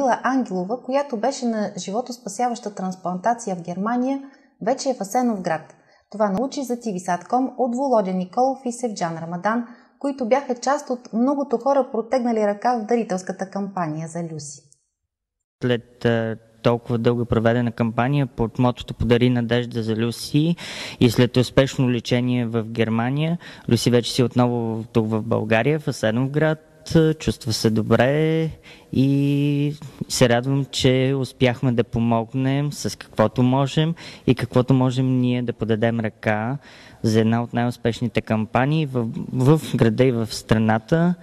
Любомила Ангелова, която беше на животоспасяваща трансплантация в Германия, вече е в Асеновград. Това научи за TV.com от Володя Николов и Севджан Рамадан, които бяха част от многото хора, протегнали ръка в дарителската кампания за Люси. След толкова дълга проведена кампания под мотото "Подари надежда за Люси" и след успешно лечение в Германия, Люси вече си отново тук в България, в Асеновград. Чувства се добре и се радвам, че успяхме да помогнем с каквото можем и каквото можем ние да подадем ръка за една от най-успешните кампании в града и в страната.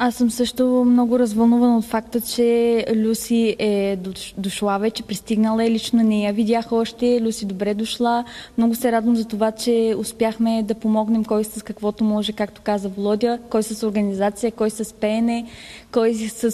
Аз съм също много развълнувана от факта, че Люси е дошла вече, пристигнала е, лично не я видях още. Люси, добре дошла. Много се радвам за това, че успяхме да помогнем кой с каквото може, както каза Володя, кой с организация, кой с пеене, кой с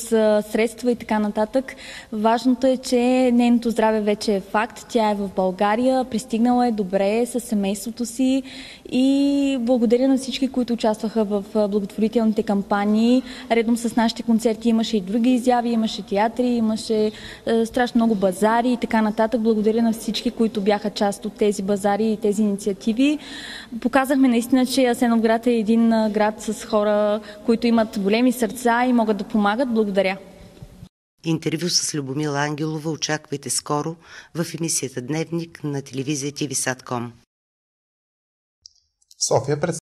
средства и така нататък. Важното е, че нейното здраве вече е факт. Тя е в България, пристигнала е добре с семейството си и благодаря на всички, които участваха в благотворителните кампании. Редом с нашите концерти имаше и други изяви, имаше театри, имаше страшно много базари и така нататък. Благодаря на всички, които бяха част от тези базари и тези инициативи. Показахме наистина, че Асеновград е един град с хора, които имат големи сърца и могат да помагат. Благодаря. Интервю с Любомила Ангелова очаквайте скоро в емисията "Дневник" на телевизия TV.com. София